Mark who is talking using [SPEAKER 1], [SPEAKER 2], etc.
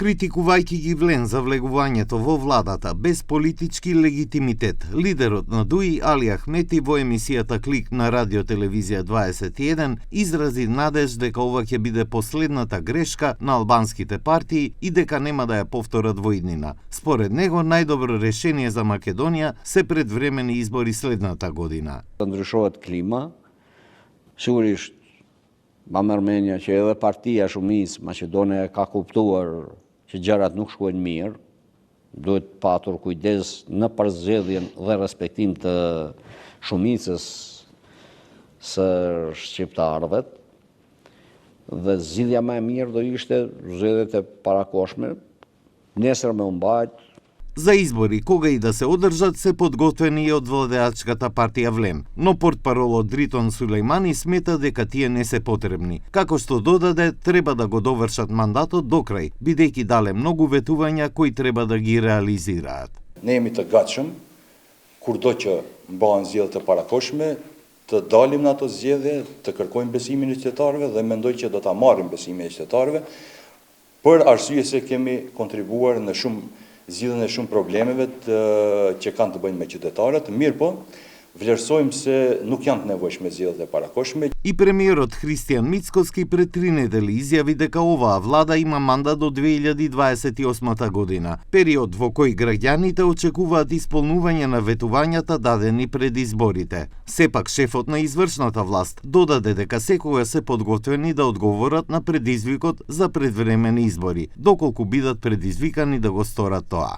[SPEAKER 1] Критикувајќи ги Влен за влегувањето во владата без политички легитимитет, лидерот на ДУИ Али Ахмети во емисијата Клик на Радио Телевизија 21 изрази надеж дека ова ќе биде последната грешка на албанските партии и дека нема да ја повторат во иднина. Според него, најдобро решение за Македонија се предвремени избори следната година.
[SPEAKER 2] Ndryshohet klima, sigurisht Armenia që edhe partia shumicë Maqedonia ka kuptuar që gjërat nuk shkojnë mirë, duhet patur kujdes në përzgjedhjen dhe respektim të shumicës së shqiptarëve. Dhe zgjidhja më e mirë do ishte zgjedhjet e parakoshme, nesër me u mbajt.
[SPEAKER 1] За избори, кога и да се одржат, се подготвени и од владеачката партија Влем, но портпаролот Дритон Сулејмани смета дека тие не се потребни. Како што додаде, треба да го довршат мандатот до крај, бидејќи дале многу ветувања кои треба да ги реализираат.
[SPEAKER 3] Ne jemi të gatshëm, kurdo që mbahen zgjedhjet e parakoshme, të dalim në ato zgjedhje, të kërkojmë besimin e qytetarëve dhe mendoj që do ta marrim besimin e qytetarëve, për arsye se kemi kontribuar në zgjidhjen e shumë problemeve që kanë të bëjnë me qytetarët, mirë po, vlerësojmë se nuk janë të nevojshme zgjedhjet e parakoshme.
[SPEAKER 1] И премиерот Христијан Мицкоски пред 3 недели изјави дека оваа влада има мандат до 2028 година, период во кој граѓаните очекуваат исполнување на ветувањата дадени пред изборите. Сепак шефот на извршната власт додаде дека секогаш се подготвени да одговорат на предизвикот за предвремени избори, доколку бидат предизвикани да го сторат тоа.